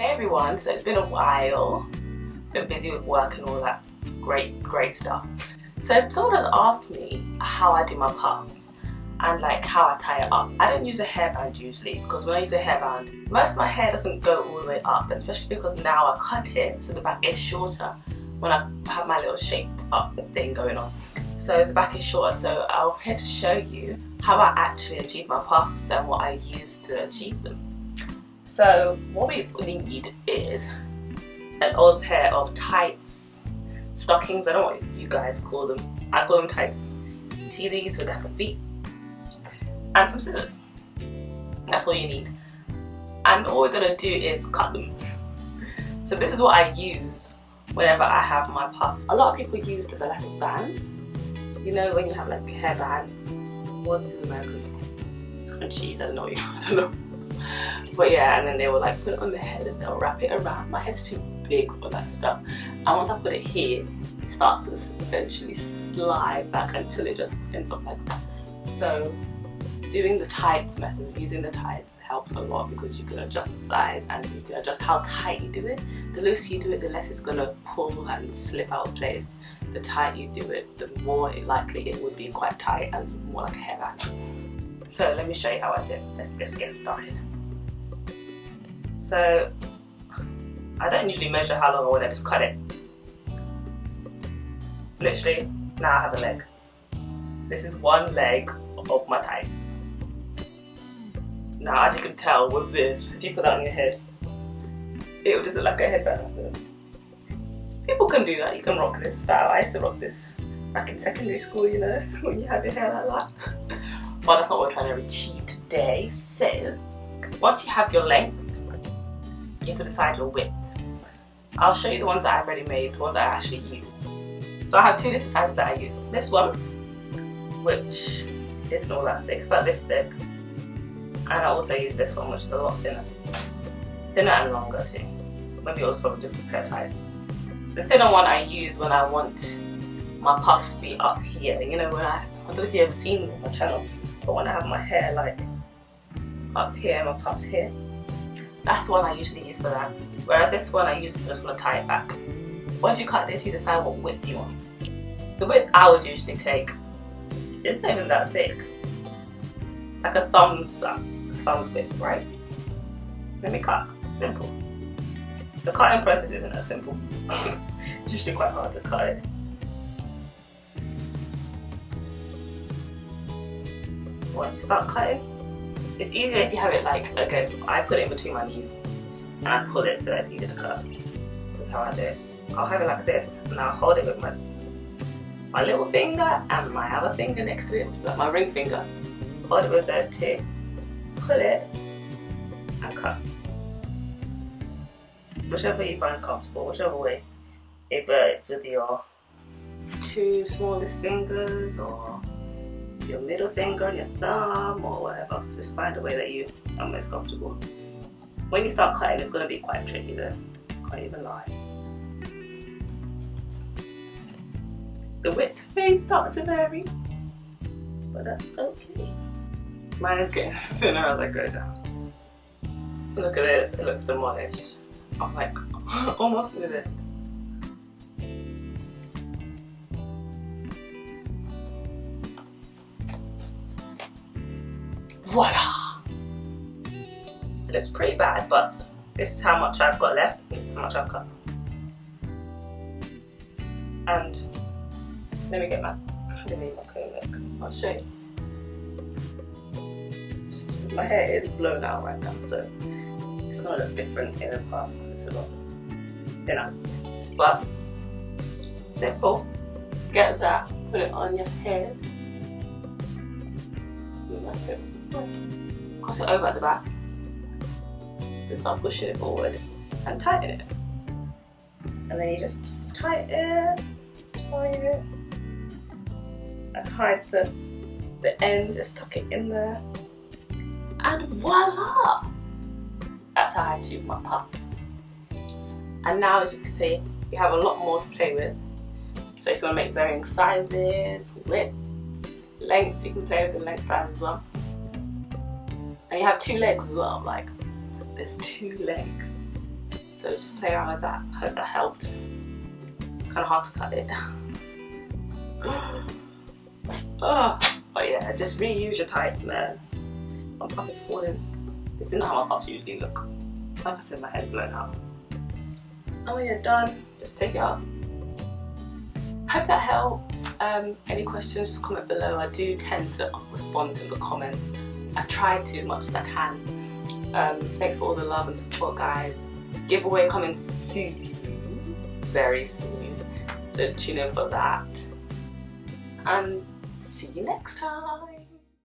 Hey everyone, so it's been a while. Been busy with work and all that great stuff. So someone has asked me how I do my puffs and like how I tie it up. I don't use a hairband usually because when I use a hairband, most of my hair doesn't go all the way up, and especially because now I cut it so the back is shorter when I have my little shape up thing going on. So the back is shorter, so I'm here to show you how I actually achieve my puffs and what I use to achieve them. So what we need is an old pair of tights, stockings, I don't know what you guys call them. I call them tights. You see these with like the feet? And some scissors. That's all you need. And all we're gonna do is cut them. So this is what I use whenever I have my puffs. A lot of people use those elastic bands. You know when you have like hair bands. What is American? Scrunchies, I don't know. But yeah, and then they will like put it on their head and they'll wrap it around. My head's too big for that stuff. And once I put it here, it starts to eventually slide back until it just ends up like that. So doing the tights method, using the tights helps a lot because you can adjust the size and you can adjust how tight you do it. The looser you do it, the less it's gonna pull and slip out of place. The tighter you do it, the more likely it would be quite tight and more like a hairband. So let me show you how I do it. Let's just get started. So I don't usually measure how long I want, I just cut it. Literally, now I have a leg. This is one leg of my tights. Now as you can tell with this, if you put that on your head, it will just look like a headband like this. People can do that, you can rock this style. I used to rock this back in secondary school, you know, when you have your hair like that. But that's not what we're trying to achieve today. So, once you have your length, you have to decide your width. I'll show you the ones that I've already made, the ones that I actually use. So I have two different sizes that I use. This one, which isn't all that thick, it's about this thick. And I also use this one, which is a lot thinner. Thinner and longer too. Maybe also from a different pair of tights. The thinner one I use when I want my puffs to be up here. You know, when I don't know if you've ever seen me on my channel, but when I have my hair like up here and my puffs here, that's the one I usually use for that. Whereas this one I usually just want to tie it back. Once you cut this, you decide what width you want. The width I would usually take isn't even that thick. Like a thumb's width, right? Let me cut. Simple. The cutting process isn't as simple. It's usually quite hard to cut it. Once you start cutting, it's easier if you have it like, okay, I put it in between my knees and I pull it so that it's easier to cut. That's how I do it. I'll have it like this and I'll hold it with my little finger and my other finger next to it, like my ring finger. Hold it with those two, pull it and cut. Whichever you find comfortable, whichever way. Either it's with your two smallest fingers or your middle finger and your thumb or whatever. Just find a way that you are most comfortable. When you start cutting, it's going to be quite tricky though. Can't even lie. The width may start to vary, but that's okay. Mine is getting thinner as I go down. Look at this, it looks demolished. I'm like almost with it. Voila! It looks pretty bad, but this is how much I've got left, this is how much I've cut. And let me get my comb look. I'll show you. My hair is blown out right now, so it's gonna look different in the puff because it's a lot thinner. But simple. Get that, put it on your head. Cross it over at the back. Then start pushing it forward and tighten it. And then you just tighten it, and hide the ends, just tuck it in there. And voila! That's how I achieve my puffs. And now, as you can see, you have a lot more to play with. So if you want to make varying sizes, widths, lengths, you can play with the length size as well. And you have two legs as well, like there's two legs. So just play around with that. Hope that helped. It's kind of hard to cut it. Oh, but yeah, just reuse your type, man. My puff is falling. This is not how my puffs usually look. Like I said, my head's blown out. And when you're done, just take it off. Hope that helps. Any questions, just comment below. I do tend to respond to the comments. I try to as much as I can. Thanks for all the love and support, guys. Giveaway coming soon, very soon. So tune in for that. And see you next time.